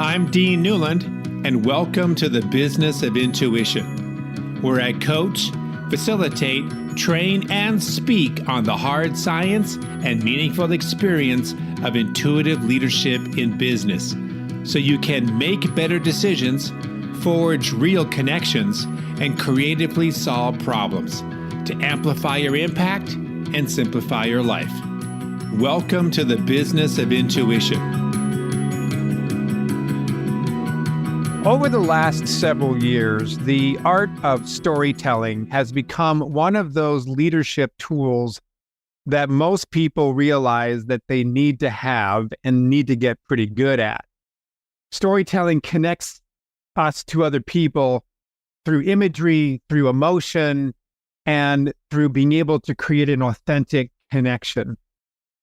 I'm Dean Newland, and welcome to the Business of Intuition, where I coach, facilitate, train, and speak on the hard science and meaningful experience of intuitive leadership in business, so you can make better decisions, forge real connections, and creatively solve problems to amplify your impact and simplify your life. Welcome to the Business of Intuition. Over the last several years, the art of storytelling has become one of those leadership tools that most people realize that they need to have and need to get pretty good at. Storytelling connects us to other people through imagery, through emotion, and through being able to create an authentic connection.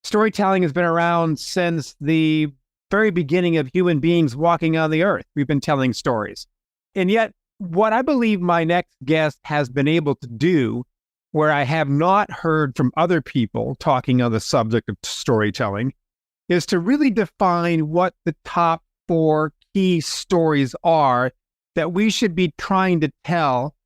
Storytelling has been around since the very beginning of human beings walking on the earth. We've been telling stories. And yet, what I believe my next guest has been able to do, where I have not heard from other people talking on the subject of storytelling, is to really define what the top 4 key stories are that we should be trying to tell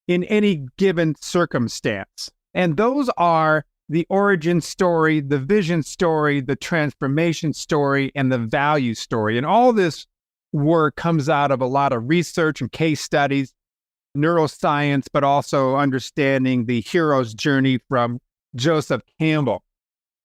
in any given circumstance. And those are the origin story, the vision story, the transformation story, and the value story. And all this work comes out of a lot of research and case studies, neuroscience, but also understanding the hero's journey from Joseph Campbell.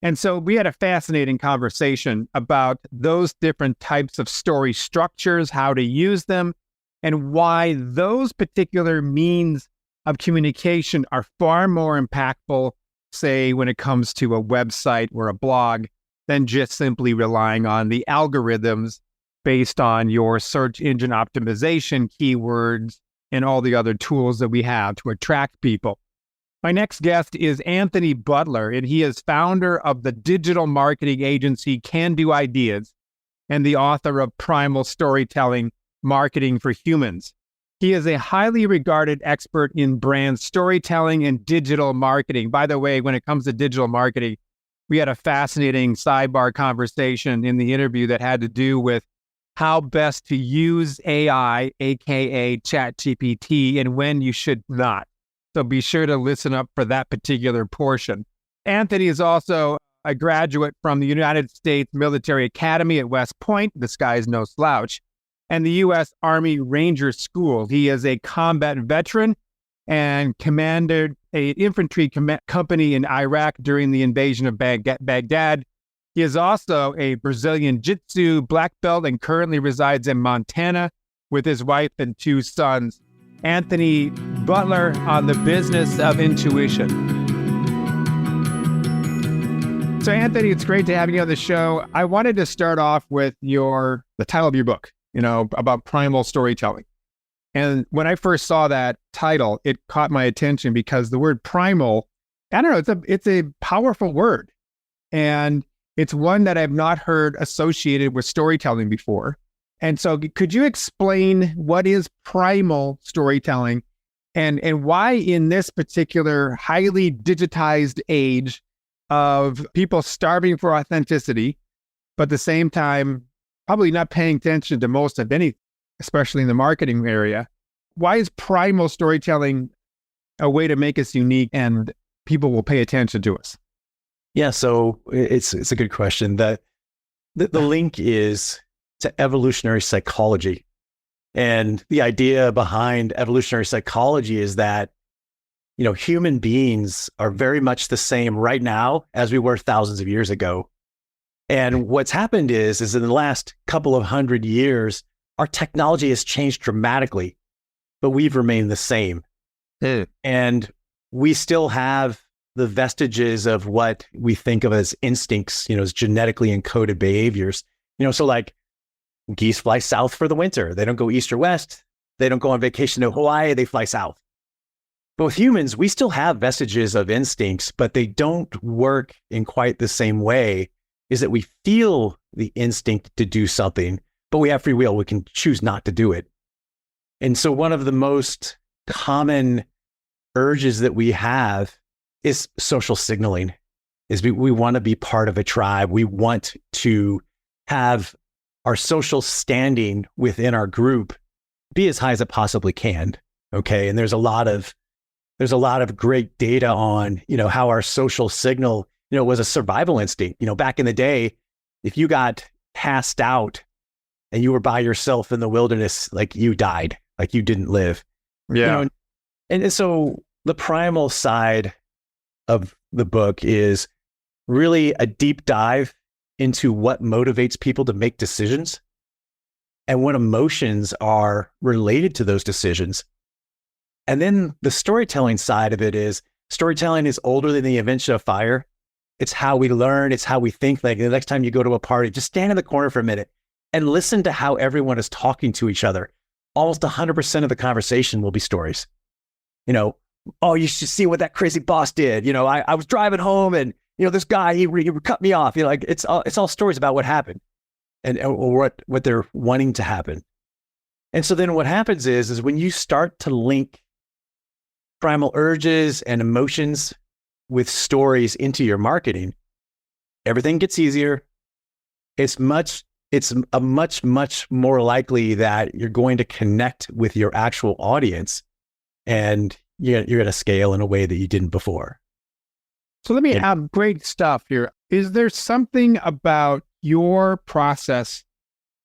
And so we had a fascinating conversation about those different types of story structures, how to use them, and why those particular means of communication are far more impactful, say, when it comes to a website or a blog, than just simply relying on the algorithms based on your search engine optimization keywords and all the other tools that we have to attract people. My next guest is Anthony Butler, and he is founder of the digital marketing agency Can Do Ideas and the author of Primal Storytelling, Marketing for Humans. He is a highly regarded expert in brand storytelling and digital marketing. By the way, when it comes to digital marketing, we had a fascinating sidebar conversation in the interview that had to do with how best to use AI, aka ChatGPT, and when you should not. So be sure to listen up for that particular portion. Anthony is also a graduate from the United States Military Academy at West Point. This guy is no slouch. And the U.S. Army Ranger School. He is a combat veteran and commanded an infantry company in Iraq during the invasion of Baghdad. He is also a Brazilian Jiu-Jitsu blackbelt and currently resides in Montana with his wife and 2 sons. Anthony Butler on the Business of Intuition. So Anthony, it's great to have you on the show. I wanted to start off with the title of your book, about primal storytelling. And when I first saw that title, it caught my attention because the word primal, I don't know, it's a powerful word. And it's one that I've not heard associated with storytelling before. And so could you explain what is primal storytelling and why in this particular highly digitized age of people starving for authenticity, but at the same time, probably not paying attention to most of anything, especially in the marketing area. Why is primal storytelling a way to make us unique and people will pay attention to us? Yeah, so it's a good question. The link is to evolutionary psychology. And the idea behind evolutionary psychology is that, human beings are very much the same right now as we were thousands of years ago. And what's happened is in the last couple of 100 years, our technology has changed dramatically, but we've remained the same. And we still have the vestiges of what we think of as instincts, as genetically encoded behaviors. So like geese fly south for the winter. They don't go east or west. They don't go on vacation to Hawaii. They fly south. But with humans, we still have vestiges of instincts, but they don't work in quite the same way. Is that we feel the instinct to do something, but we have free will. We can choose not to do it. And so one of the most common urges that we have is social signaling, is we want to be part of a tribe. We want to have our social standing within our group be as high as it possibly can. Okay. And there's a lot of great data on, how our social signal, was a survival instinct. Back in the day, if you got passed out and you were by yourself in the wilderness, like you died, like you didn't live. Yeah. And so the primal side of the book is really a deep dive into what motivates people to make decisions and what emotions are related to those decisions. And then the storytelling side of it is storytelling is older than the invention of fire. It's how we learn. It's how we think. Like the next time you go to a party, just stand in the corner for a minute and listen to how everyone is talking to each other. Almost 100% of the conversation will be stories. Oh, you should see what that crazy boss did. I was driving home and, this guy, he cut me off. Like it's all stories about what happened or what they're wanting to happen. And so then what happens is when you start to link primal urges and emotions with stories into your marketing, everything gets easier. It's a much more likely that you're going to connect with your actual audience and you're going to scale in a way that you didn't before. So let me add great stuff here. Is there something about your process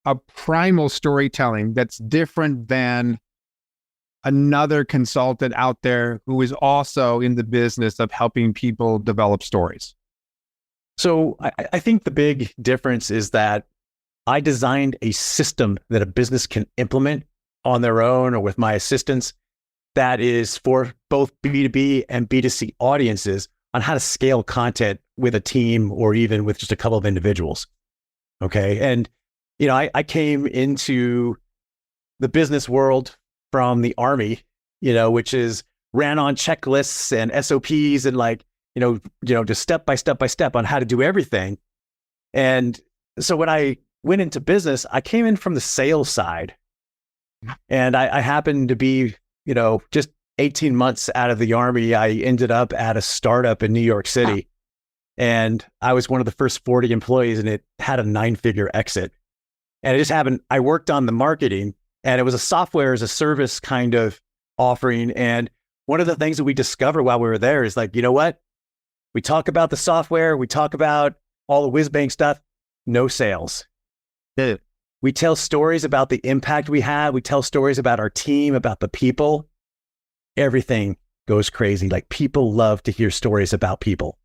of primal storytelling that's different than another consultant out there who is also in the business of helping people develop stories? So I think the big difference is that I designed a system that a business can implement on their own or with my assistance that is for both B2B and B2C audiences on how to scale content with a team or even with just a couple of individuals. Okay. And, I came into the business world from the Army, which is ran on checklists and SOPs and just step by step on how to do everything. And so when I went into business, I came in from the sales side and I happened to be, just 18 months out of the Army, I ended up at a startup in New York City. And I was one of the first 40 employees and it had a 9-figure exit. And it just happened, I worked on the marketing and it was a software as a service kind of offering. And one of the things that we discovered while we were there is like, you know what? We talk about the software, we talk about all the whiz-bang stuff, no sales. Yeah. We tell stories about the impact we had. We tell stories about our team, about the people. Everything goes crazy. Like people love to hear stories about people.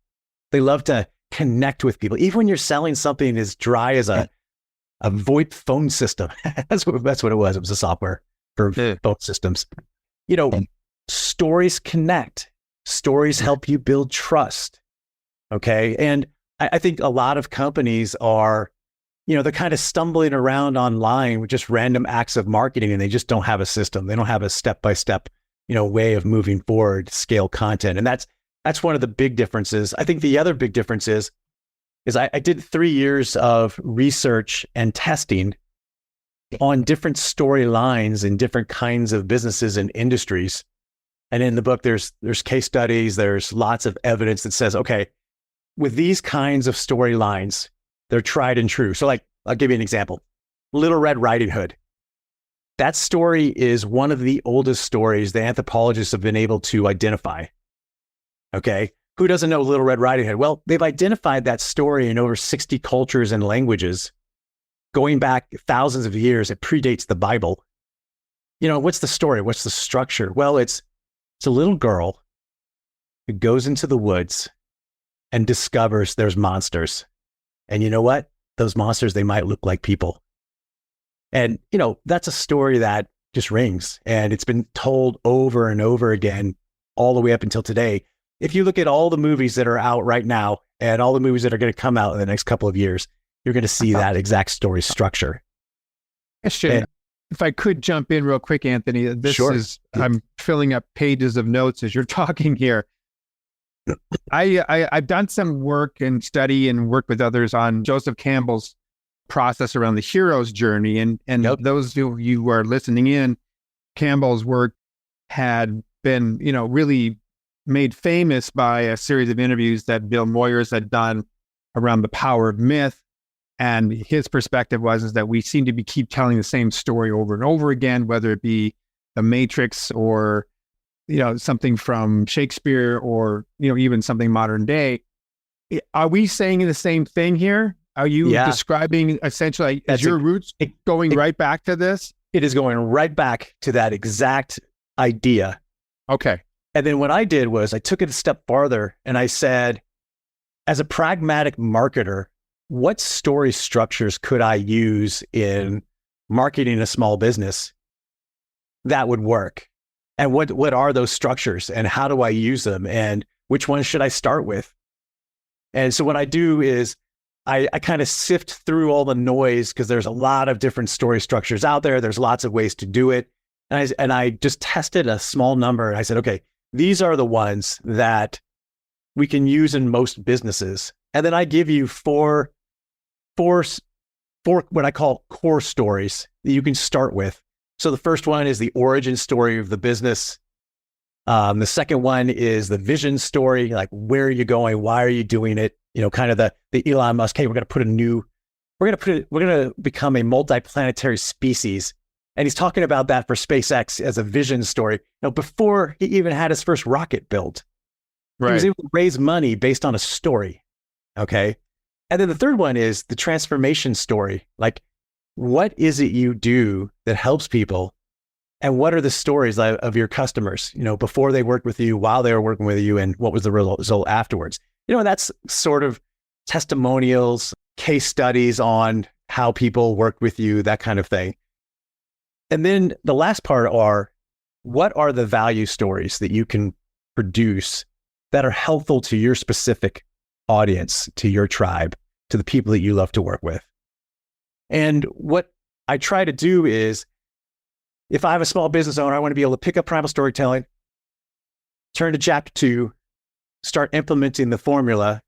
They love to connect with people. Even when you're selling something as dry as a VoIP phone system. That's what it was. It was a software for phone systems. Stories connect. Stories help you build trust. Okay. And I think a lot of companies are, they're kind of stumbling around online with just random acts of marketing and they just don't have a system. They don't have a step-by-step, way of moving forward, scale content. And that's one of the big differences. I think the other big difference is I did 3 years of research and testing on different storylines in different kinds of businesses and industries. And in the book, there's case studies, there's lots of evidence that says, okay, with these kinds of storylines, they're tried and true. So like, I'll give you an example. Little Red Riding Hood. That story is one of the oldest stories the anthropologists have been able to identify. Okay. Who doesn't know Little Red Riding Hood? Well, they've identified that story in over 60 cultures and languages, going back thousands of years. It predates the Bible. What's the story? What's the structure? Well, it's a little girl who goes into the woods and discovers there's monsters. And you know what? Those monsters, they might look like people. And, that's a story that just rings. And it's been told over and over again, all the way up until today. If you look at all the movies that are out right now and all the movies that are going to come out in the next couple of years, you're going to see that exact story structure. Question. If I could jump in real quick, Anthony, I'm filling up pages of notes as you're talking here. I've done some work and study and work with others on Joseph Campbell's process around the hero's journey. And those of you who are listening in, Campbell's work had been, really made famous by a series of interviews that Bill Moyers had done around the power of myth. And his perspective was that we seem to keep telling the same story over and over again, whether it be The Matrix or, something from Shakespeare or, even something modern day. Are we saying the same thing here? Are you describing essentially, is your roots going right back to this? It is going right back to that exact idea. Okay. And then what I did was I took it a step farther and I said, as a pragmatic marketer, what story structures could I use in marketing a small business that would work? And what are those structures and how do I use them? And which ones should I start with? And so what I do is I kind of sift through all the noise because there's a lot of different story structures out there. There's lots of ways to do it. And I just tested a small number. And I said, okay, these are the ones that we can use in most businesses. And then I give you four what I call core stories that you can start with. So the first one is the origin story of the business. The second one is the vision story, like where are you going? Why are you doing it? Kind of the Elon Musk, hey, we're going to become a multi-planetary species. And he's talking about that for SpaceX as a vision story. Before he even had his first rocket built, right. He was able to raise money based on a story. Okay. And then the third one is the transformation story. Like, what is it you do that helps people? And what are the stories of your customers, before they worked with you, while they were working with you, and what was the result afterwards? And that's sort of testimonials, case studies on how people worked with you, that kind of thing. And then the last part are, what are the value stories that you can produce that are helpful to your specific audience, to your tribe, to the people that you love to work with? And what I try to do is, if I'm a small business owner, I want to be able to pick up Primal Storytelling, turn to chapter 2, start implementing the formula,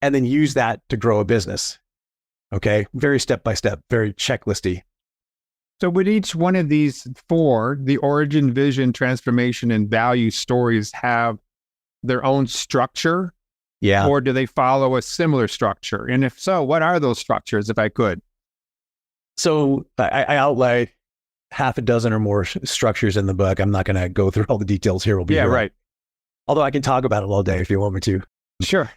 and then use that to grow a business. Okay? Very step-by-step, very checklisty. So would each one of these 4, the origin, vision, transformation, and value stories, have their own structure? Yeah. Or do they follow a similar structure? And if so, what are those structures, if I could? So I outlay half a dozen or more structures in the book. I'm not going to go through all the details here. We'll be here. Right. Although I can talk about it all day if you want me to. Sure.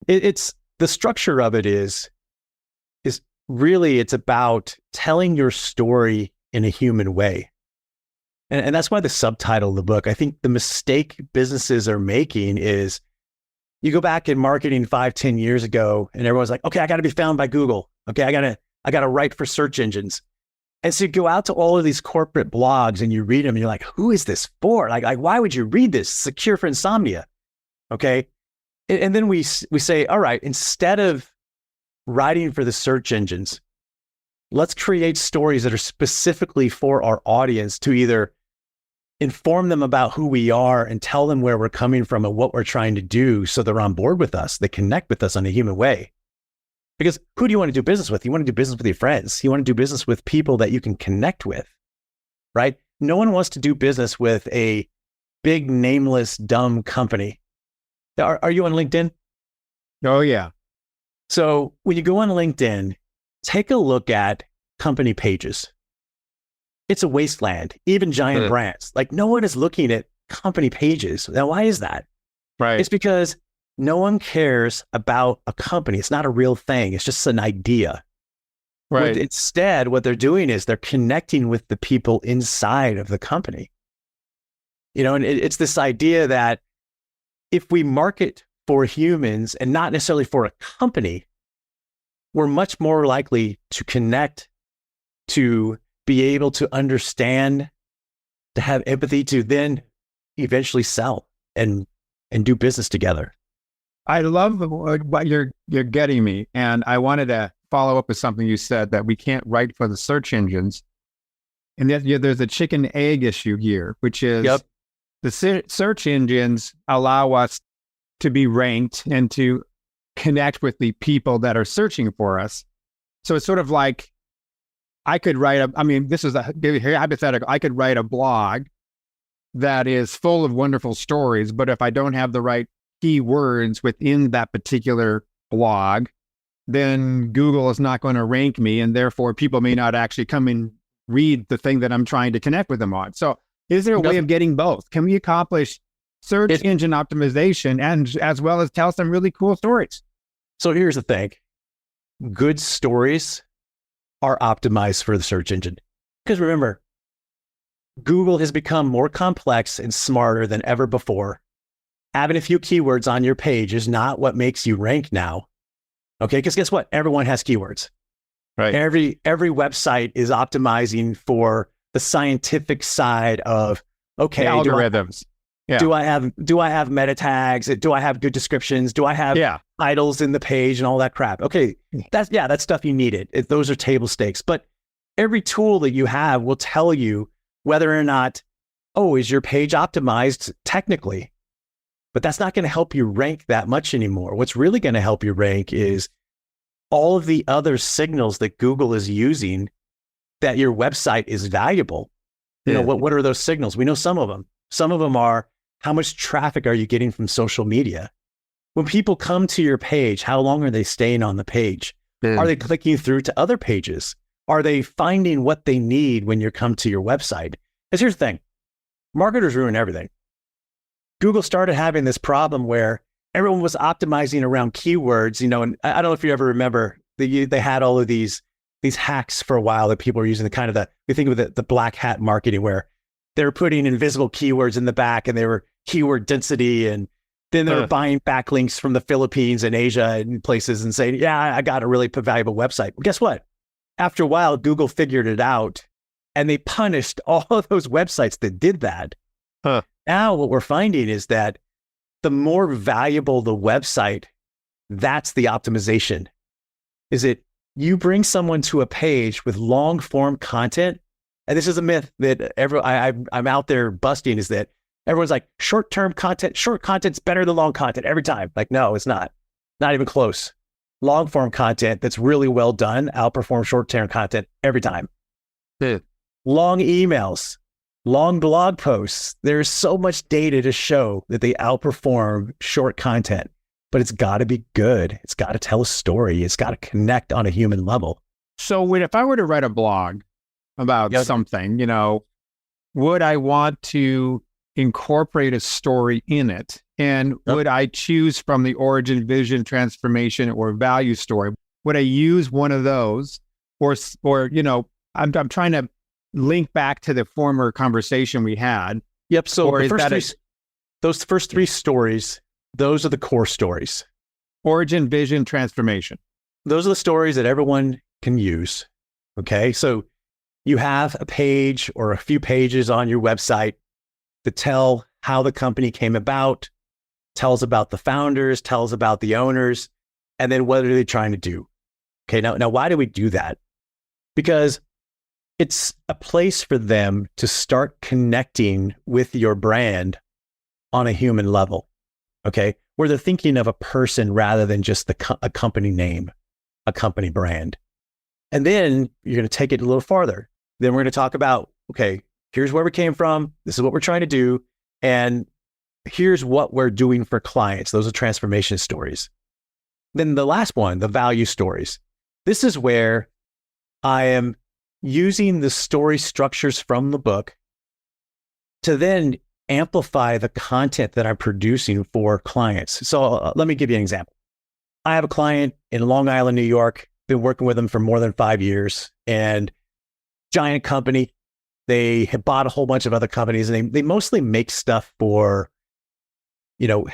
It's the structure of it is really, it's about telling your story in a human way. And that's why the subtitle of the book, I think the mistake businesses are making is, you go back in marketing 5-10 years ago and everyone's like, okay, I got to be found by Google. Okay, I got to write for search engines. And so you go out to all of these corporate blogs and you read them and you're like, who is this for? Like why would you read this? It's a cure for insomnia. Okay. And then we say, all right, instead of writing for the search engines, let's create stories that are specifically for our audience to either inform them about who we are and tell them where we're coming from and what we're trying to do so they're on board with us, they connect with us in a human way. Because who do you want to do business with? You want to do business with your friends. You want to do business with people that you can connect with, right? No one wants to do business with a big, nameless, dumb company. Are you on LinkedIn? Oh, yeah. So when you go on LinkedIn, take a look at company pages. It's a wasteland, even giant brands. Like, no one is looking at company pages. Now, why is that? Right. It's because no one cares about a company. It's not a real thing. It's just an idea. Right. Instead, what they're doing is they're connecting with the people inside of the company. And it's this idea that if we market for humans and not necessarily for a company, we're much more likely to connect, to be able to understand, to have empathy, to then eventually sell and do business together. I love what you're getting me. And I wanted to follow up with something you said, that we can't write for the search engines. And there's a chicken egg issue here, which is the search engines allow us to be ranked and to connect with the people that are searching for us. So it's sort of like, I could write this is a hypothetical. I could write a blog that is full of wonderful stories, but if I don't have the right keywords within that particular blog, then Google is not going to rank me, and therefore people may not actually come and read the thing that I'm trying to connect with them on. So is there a way of getting both? Can we accomplish search engine optimization and as well as tell some really cool stories? So here's the thing. Good stories are optimized for the search engine. Because remember, Google has become more complex and smarter than ever before. Having a few keywords on your page is not what makes you rank now. Okay, because guess what? Everyone has keywords. Right. Every website is optimizing for the scientific side of, okay, the algorithms. Do I have meta tags? Do I have good descriptions? Do I have titles in the page and all that crap? Okay, that's stuff you needed. Those are table stakes. But every tool that you have will tell you whether or not, is your page optimized technically? But that's not going to help you rank that much anymore. What's really going to help you rank is all of the other signals that Google is using that your website is valuable. You know, what are those signals? We know some of them. Some of them are, how much traffic are you getting from social media? When people come to your page, how long are they staying on the page? Are they clicking through to other pages? Are they finding what they need when you come to your website? Because here's the thing, marketers ruin everything. Google started having this problem where everyone was optimizing around keywords, and I don't know if you ever remember, they had all of these hacks for a while that people were using, we think of the black hat marketing, where they were putting invisible keywords in the back and they were keyword density, and then they were buying backlinks from the Philippines and Asia and places and saying, I got a really valuable website. Well, guess what? After a while, Google figured it out and they punished all of those websites that did that. Now what we're finding is that the more valuable the website, that's the optimization. Is it you bring someone to a page with long form content, and this is a myth that I'm out there busting, is that everyone's like, short content's better than long content every time. Like, no, it's not even close. Long form content that's really well done outperforms short term content every time. Long emails, long blog posts, there's so much data to show that they outperform short content, but it's got to be good. It's got to tell a story. It's got to connect on a human level. So if I were to write a blog about something, would I want to incorporate a story in it? And would I choose from the origin, vision, transformation, or value story? Would I use one of those? Or I'm trying to link back to the former conversation we had. Yep. So those first three stories, those are the core stories. Origin, vision, transformation. Those are the stories that everyone can use. Okay. So you have a page or a few pages on your website that tell how the company came about, tells about the founders, tells about the owners, and then what are they trying to do? Okay. Now why do we do that? Because it's a place for them to start connecting with your brand on a human level. Okay. Where they're thinking of a person rather than just a company name, a company brand. And then you're going to take it a little farther. Then we're going to talk about, okay, here's where we came from. This is what we're trying to do. And here's what we're doing for clients. Those are transformation stories. Then the last one, the value stories. This is where I am using the story structures from the book to then amplify the content that I'm producing for clients. So let me give you an example. I have a client in Long Island, New York, been working with them for more than 5 years, and giant company. They have bought a whole bunch of other companies, and they mostly make stuff for,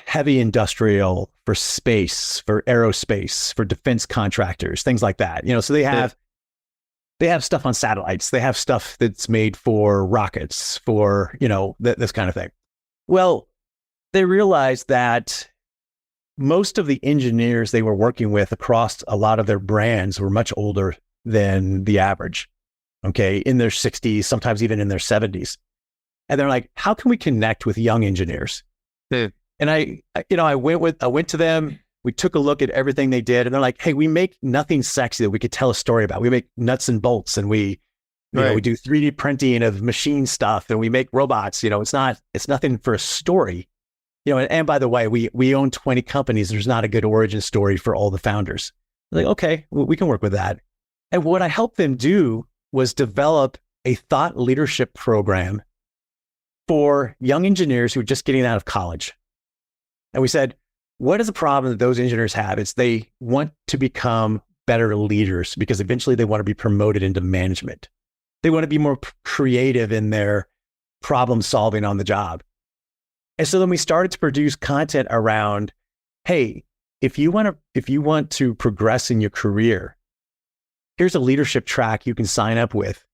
heavy industrial, for space, for aerospace, for defense contractors, things like that. So they have stuff on satellites. They have stuff that's made for rockets, for, this kind of thing. Well, they realized that most of the engineers they were working with across a lot of their brands were much older than the average. Okay, in their 60s, sometimes even in their 70s. And they're like, how can we connect with young engineers? And I went to them, we took a look at everything they did, and they're like, hey, we make nothing sexy that we could tell a story about. We make nuts and bolts, and we do 3D printing of machine stuff, and we make robots. It's nothing for a story. And by the way, we own 20 companies. There's not a good origin story for all the founders. Like, okay, we can work with that. And what I helped them do was develop a thought leadership program for young engineers who are just getting out of college. And we said, what is the problem that those engineers have? It's they want to become better leaders because eventually they want to be promoted into management. They want to be more creative in their problem solving on the job. And so then we started to produce content around, hey, if you want to progress in your career, here's a leadership track you can sign up with.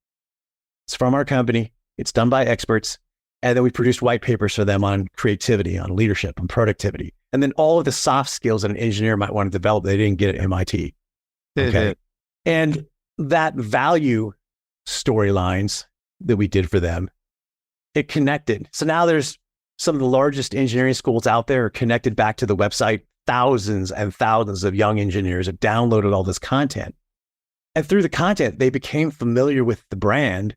It's from our company. It's done by experts. And then we produced white papers for them on creativity, on leadership, on productivity. And then all of the soft skills that an engineer might want to develop, they didn't get at MIT. Okay. And that value storylines that we did for them, it connected. So now there's some of the largest engineering schools out there are connected back to the website. Thousands and thousands of young engineers have downloaded all this content. And through the content, they became familiar with the brand.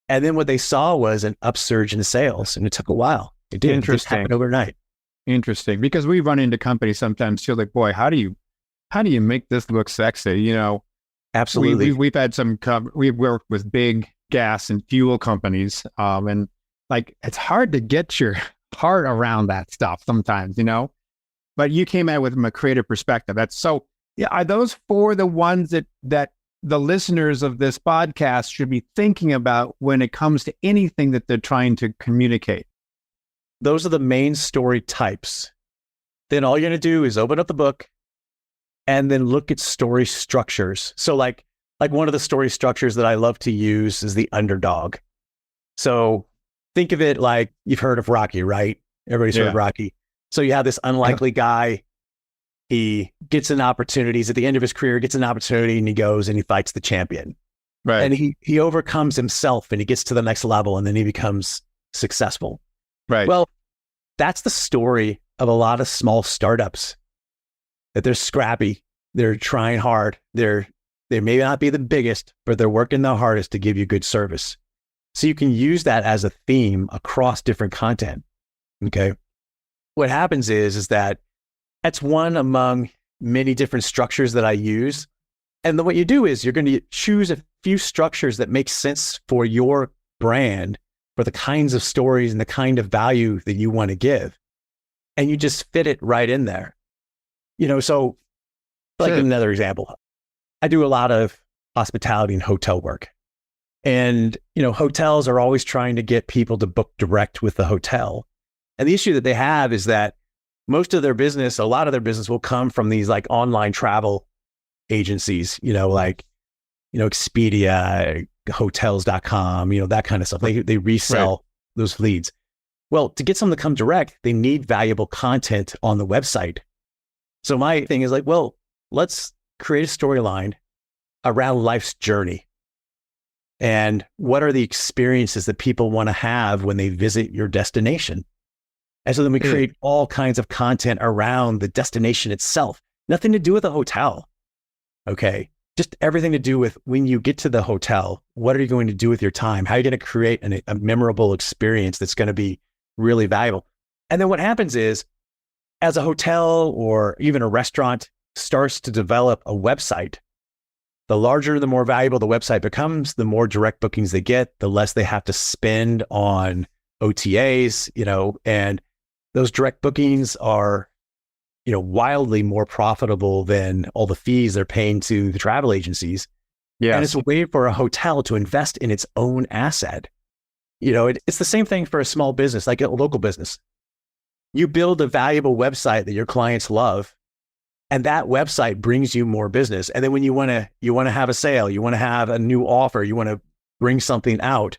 And then what they saw was an upsurge in sales. And it took a while. It did. It didn't happen overnight. Interesting. Because we run into companies sometimes too, like, boy, how do you make this look sexy? You know, absolutely. We've had we've worked with big gas and fuel companies. And like, it's hard to get your heart around that stuff sometimes, you know, but you came at it with from a creative perspective. That's so, yeah. Are those four the ones that the listeners of this podcast should be thinking about when it comes to anything that they're trying to communicate? Those are the main story types. Then all you're going to do is open up the book and then look at story structures. So like one of the story structures that I love to use is the underdog. So think of it like you've heard of Rocky, right? Everybody's heard of Rocky. So you have this unlikely guy. He gets an opportunity. He's at the end of his career, gets an opportunity, and he goes and he fights the champion. Right. And he overcomes himself and he gets to the next level and then he becomes successful. Right. Well, that's the story of a lot of small startups. That they're scrappy, they're trying hard, they may not be the biggest, but they're working the hardest to give you good service. So you can use that as a theme across different content. Okay. What happens is that that's one among many different structures that I use. And then what you do is you're going to choose a few structures that make sense for your brand, for the kinds of stories and the kind of value that you want to give. And you just fit it right in there. You know, so like another example, I do a lot of hospitality and hotel work. And, you know, hotels are always trying to get people to book direct with the hotel. And the issue that they have is that most of their business, a lot of their business will come from these like online travel agencies, you know, like, you know, Expedia, hotels.com, you know, that kind of stuff. They resell those leads. Well, to get someone to come direct, they need valuable content on the website. So my thing is like, well, let's create a storyline around life's journey. And what are the experiences that people want to have when they visit your destination? And so then we create all kinds of content around the destination itself. Nothing to do with the hotel. Okay. Just everything to do with when you get to the hotel, what are you going to do with your time? How are you going to create a memorable experience that's going to be really valuable? And then what happens is, as a hotel or even a restaurant starts to develop a website, the larger, the more valuable the website becomes, the more direct bookings they get, the less they have to spend on OTAs, you know, and those direct bookings are, you know, wildly more profitable than all the fees they're paying to the travel agencies. Yeah. And it's a way for a hotel to invest in its own asset. You know, it's the same thing for a small business, like a local business. You build a valuable website that your clients love, and that website brings you more business. And then when you want to have a sale, you want to have a new offer, you want to bring something out,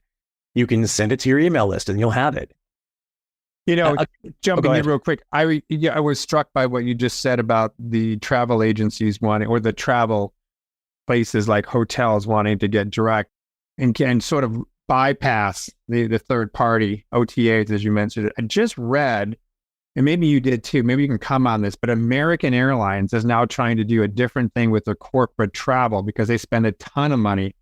you can send it to your email list and you'll have it. You know, jumping in real quick, I was struck by what you just said about the travel agencies wanting, or the travel places like hotels wanting to get direct and can sort of bypass the third party OTAs, as you mentioned. I just read, and maybe you did too, maybe you can come on this, but American Airlines is now trying to do a different thing with their corporate travel because they spend a ton of money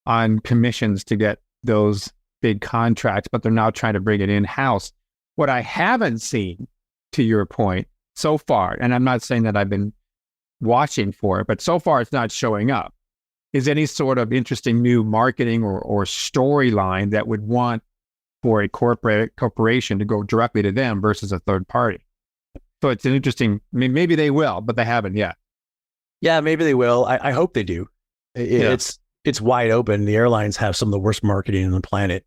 on commissions to get those big contracts, but they're now trying to bring it in-house. What I haven't seen, to your point, so far, and I'm not saying that I've been watching for it, but so far it's not showing up. Is any sort of interesting new marketing or storyline that would want for a corporation to go directly to them versus a third party? So it's an interesting, I mean, maybe they will, but they haven't yet. Yeah, maybe they will. I hope they do. It's wide open. The airlines have some of the worst marketing on the planet.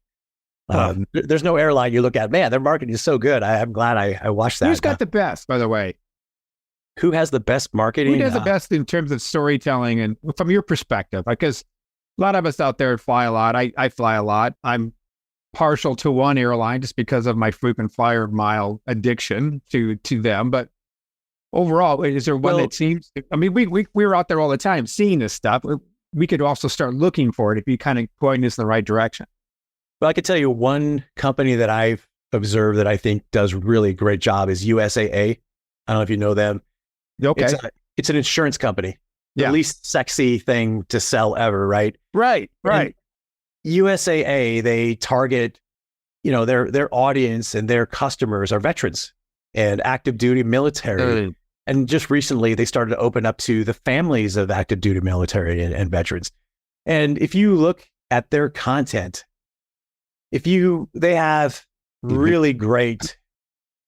There's no airline you look at, man, their marketing is so good. I'm glad I watched that. Who's got the best, by the way? Who has the best marketing? Who does the best in terms of storytelling and from your perspective? Because a lot of us out there fly a lot. I fly a lot. I'm partial to one airline just because of my frequent flyer mile addiction to them. But overall, is there one that seems, I mean, we're out there all the time seeing this stuff. We could also start looking for it if you kind of point us in the right direction. Well, I could tell you one company that I've observed that I think does really great job is USAA. I don't know if you know them. Okay. It's an insurance company. Yeah. The least sexy thing to sell ever, right? Right. And USAA, they target, their audience and their customers are veterans and active duty military. And just recently, they started to open up to the families of active duty military and veterans. And if you look at their content, they have really great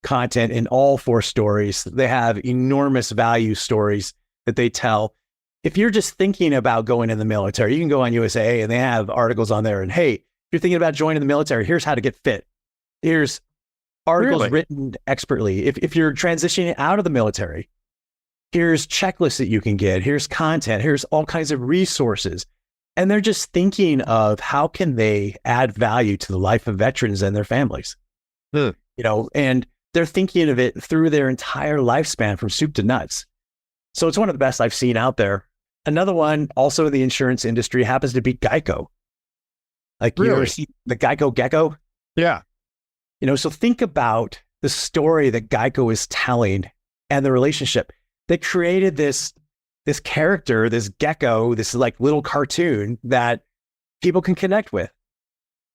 content in all 4 stories. They have enormous value stories that they tell. If you're just thinking about going in the military, you can go on USAA and they have articles on there. And hey, if you're thinking about joining the military, here's how to get fit. Here's articles written expertly. If you're transitioning out of the military, here's checklists that you can get. Here's content. Here's all kinds of resources. And they're just thinking of how can they add value to the life of veterans and their families. And they're thinking of it through their entire lifespan from soup to nuts. So it's one of the best I've seen out there. Another one, also in the insurance industry, happens to be Geico. Like you ever see the Geico Gecko? Yeah. So think about the story that Geico is telling and the relationship. They created this character, this gecko, this like little cartoon that people can connect with.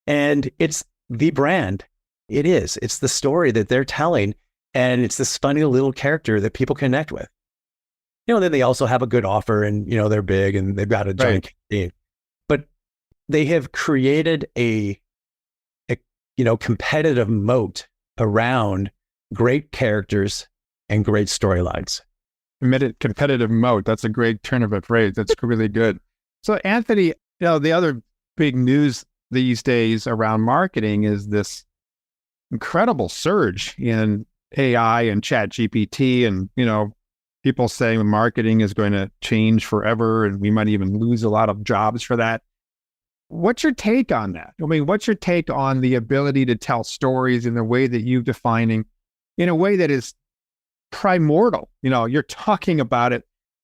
And it's the brand. It's the story that they're telling. And it's this funny little character that people connect with. Then they also have a good offer and, they're big and they've got a giant campaign. But they have created a competitive moat around great characters and great storylines. Competitive moat. That's a great turn of a phrase. That's really good. So Anthony, the other big news these days around marketing is this incredible surge in AI and chat GPT and, people saying marketing is going to change forever and we might even lose a lot of jobs for that. What's your take on that? I mean, what's your take on the ability to tell stories in the way that you're defining, in a way that is primordial? You're talking about it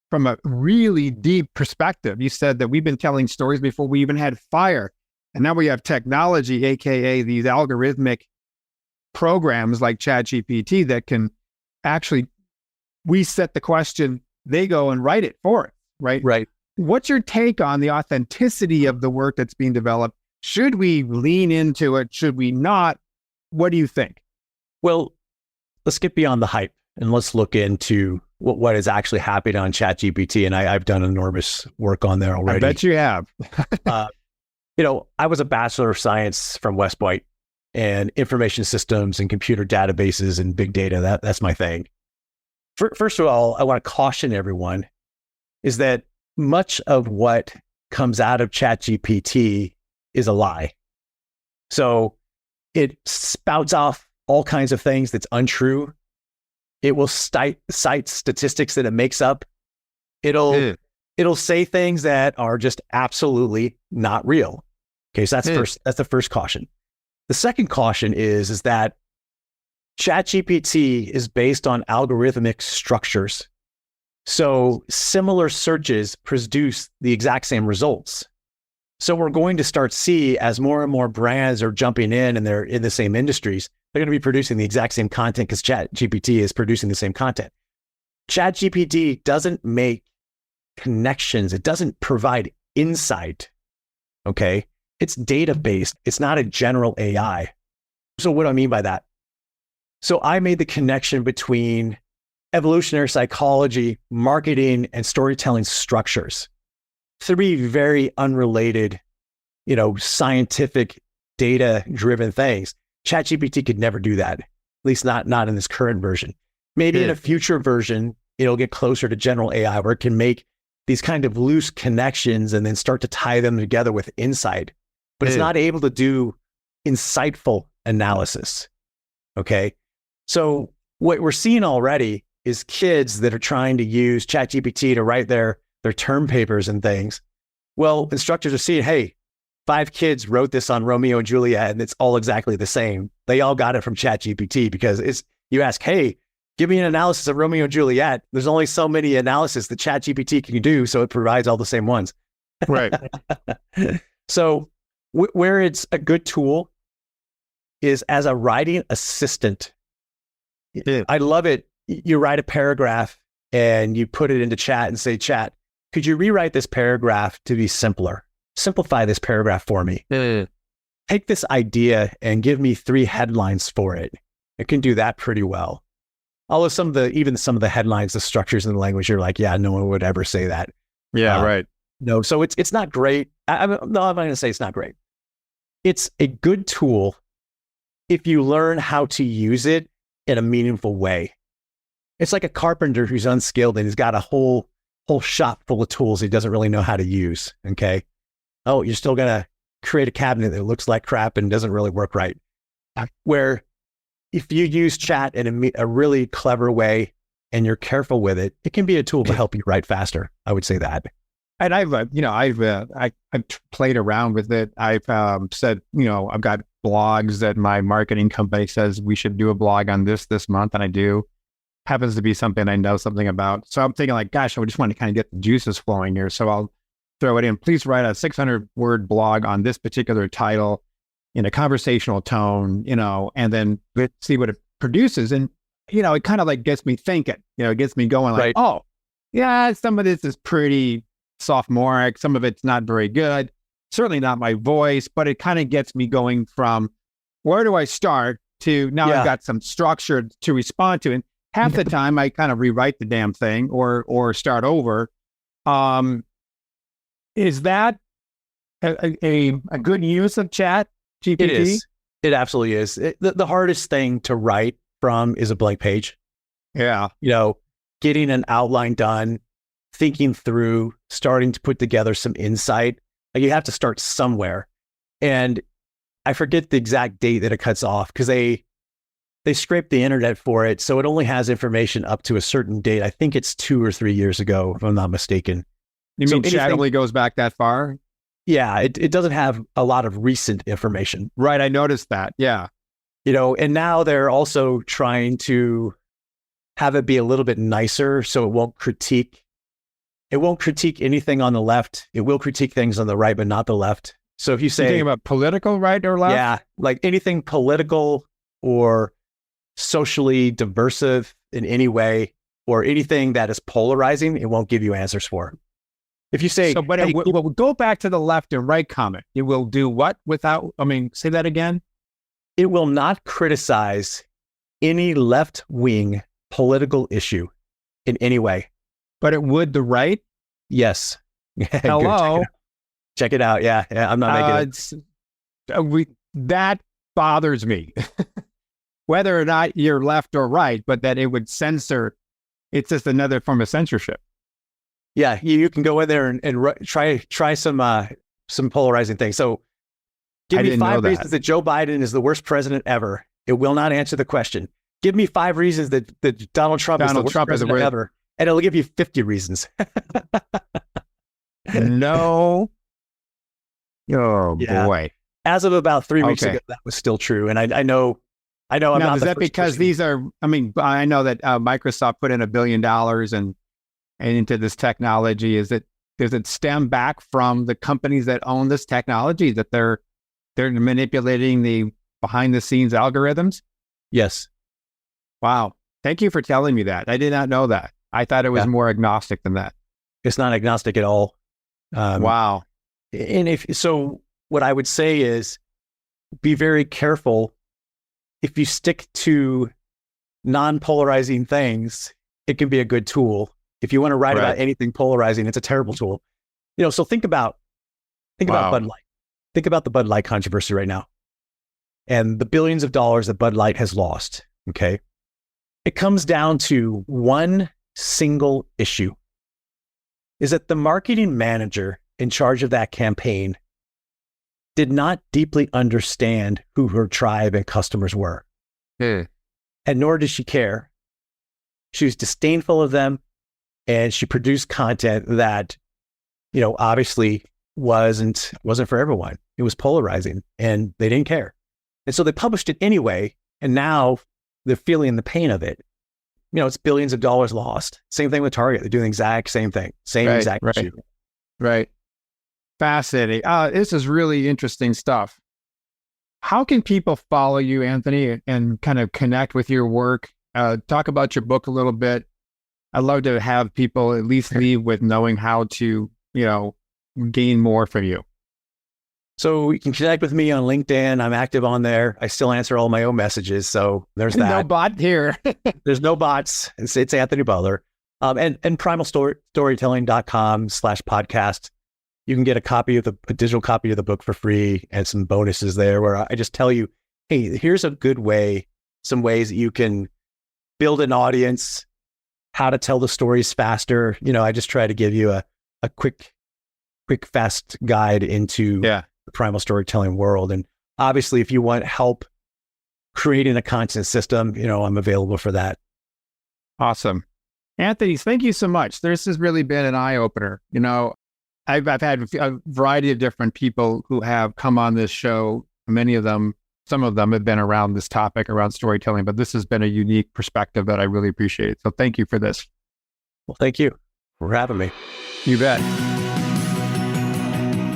from a really deep perspective. You said that we've been telling stories before we even had fire. And now we have technology, AKA these algorithmic programs like ChatGPT that can actually, we set the question, they go and write it for us, right? Right. What's your take on the authenticity of the work that's being developed? Should we lean into it? Should we not? What do you think? Well, let's get beyond the hype and let's look into what is actually happening on ChatGPT. And I've done enormous work on there already. I bet you have. I was a Bachelor of Science from West Point and information systems and computer databases and big data. That's my thing. First of all, I want to caution everyone is that much of what comes out of ChatGPT is a lie. So it spouts off all kinds of things that's untrue. It will cite statistics that it makes up. It'll say things that are just absolutely not real. Okay, so that's the first caution. The second caution is that ChatGPT is based on algorithmic structures. So similar searches produce the exact same results. So we're going to start see as more and more brands are jumping in and they're in the same industries, they're going to be producing the exact same content because ChatGPT is producing the same content. ChatGPT doesn't make connections. It doesn't provide insight. Okay. It's data-based. It's not a general AI. So what do I mean by that? So I made the connection between evolutionary psychology, marketing, and storytelling structures. Three very unrelated, scientific, data-driven things. ChatGPT could never do that, at least not in this current version. Maybe in a future version, it'll get closer to general AI where it can make these kind of loose connections and then start to tie them together with insight. But it's not able to do insightful analysis. Okay. So what we're seeing already is kids that are trying to use ChatGPT to write their term papers and things. Well, instructors are seeing, hey, 5 kids wrote this on Romeo and Juliet and it's all exactly the same. They all got it from ChatGPT because you ask, hey, give me an analysis of Romeo and Juliet. There's only so many analysis that ChatGPT can do, so it provides all the same ones. Right. So where it's a good tool is as a writing assistant. I love it. You write a paragraph and you put it into chat and say, chat, could you rewrite this paragraph to be simpler? Simplify this paragraph for me. Take this idea and give me 3 headlines for it. It can do that pretty well. Although some of the headlines, the structures and the language, you're like, yeah, no one would ever say that. Yeah, right. No, so it's not great. I'm not going to say it's not great. It's a good tool if you learn how to use it in a meaningful way. It's like a carpenter who's unskilled and he's got a whole shop full of tools he doesn't really know how to use. Okay. Oh, you're still going to create a cabinet that looks like crap and doesn't really work right. Where if you use chat in a really clever way and you're careful with it, it can be a tool to help you write faster. I would say that. And I've played around with it. I've said, I've got blogs that my marketing company says we should do a blog on this month, and I do. Happens to be something I know something about. So I'm thinking like, gosh, I just want to kind of get the juices flowing here. So I'll throw it in. Please write a 600-word blog on this particular title in a conversational tone, and then see what it produces. And, it kind of like gets me thinking, it gets me going like, right. Oh, yeah, some of this is pretty sophomoric. Some of it's not very good. Certainly not my voice, but it kind of gets me going from where do I start to now I've got some structure to respond to. And half the time I kind of rewrite the damn thing or start over. Is that a good use of chat GPT? It is. It absolutely is. The hardest thing to write from is a blank page. Yeah. Getting an outline done, thinking through, starting to put together some insight. Like you have to start somewhere. And I forget the exact date that it cuts off because they scraped the internet for it. So it only has information up to a certain date. I think it's 2 or 3 years ago, if I'm not mistaken. You mean chat only goes back that far? Yeah, it doesn't have a lot of recent information. Right, I noticed that. Yeah. And now they're also trying to have it be a little bit nicer so it won't critique anything on the left. It will critique things on the right, but not the left. So if you say... You're thinking about political right or left? Yeah, like anything political or socially diversive in any way or anything that is polarizing, it won't give you answers for. If you say... But hey, we'll go back to the left and right comment. It will do what say that again? It will not criticize any left-wing political issue in any way. But it would the right? Yes. Hello. Check it out. Yeah. I'm not making it. That bothers me. Whether or not you're left or right, but that it would censor. It's just another form of censorship. Yeah. You can go in there and try some polarizing things. So give me 5 reasons that Joe Biden is the worst president ever. It will not answer the question. Give me 5 reasons that Donald Trump is the worst president ever. And it'll give you 50 reasons. No. Oh, yeah. Boy. As of about 3 weeks ago, that was still true. And I know I'm now, not is that because these are, I know that Microsoft put in $1 billion and into this technology. Does it stem back from the companies that own this technology, that they're manipulating the behind the scenes algorithms? Yes. Wow. Thank you for telling me that. I did not know that. I thought it was more agnostic than that. It's not agnostic at all. Wow. And what I would say is be very careful. If you stick to non-polarizing things, it can be a good tool. If you want to write Right. about anything polarizing, it's a terrible tool. So think about Bud Light. Think about the Bud Light controversy right now and the billions of dollars that Bud Light has lost. Okay. It comes down to one single issue, is that the marketing manager in charge of that campaign did not deeply understand who her tribe and customers were. And nor did she care. She was disdainful of them, and she produced content that, obviously wasn't for everyone. It was polarizing, and they didn't care. And so they published it anyway, and now they're feeling the pain of it. It's billions of dollars lost. Same thing with Target. They're doing the exact same thing. Exact issue. Right. Fascinating. This is really interesting stuff. How can people follow you, Anthony, and kind of connect with your work? Talk about your book a little bit. I'd love to have people at least leave with knowing how to, gain more from you. So you can connect with me on LinkedIn. I'm active on there. I still answer all my own messages. So there's that. No bot here. There's no bots. It's Anthony Butler. And primalstorytelling.com/podcast. You can get a digital copy of the book for free and some bonuses there where I just tell you, hey, here's a good way, some ways that you can build an audience, how to tell the stories faster. I just try to give you a quick, fast guide into the primal storytelling world. And obviously, if you want help creating a content system, I'm available for that. Awesome. Anthony, thank you so much. This has really been an eye-opener. I've had a variety of different people who have come on this show. Some of them have been around this topic, around storytelling, but this has been a unique perspective that I really appreciate. So thank you for this. Well, thank you for having me. You bet.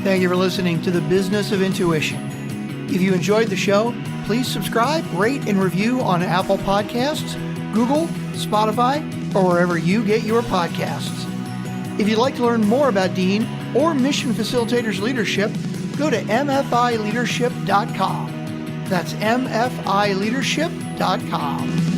Thank you for listening to The Business of Intuition. If you enjoyed the show, please subscribe, rate, and review on Apple Podcasts, Google, Spotify, or wherever you get your podcasts. If you'd like to learn more about Dean or Mission Facilitators Leadership, go to mfileadership.com. That's mfileadership.com.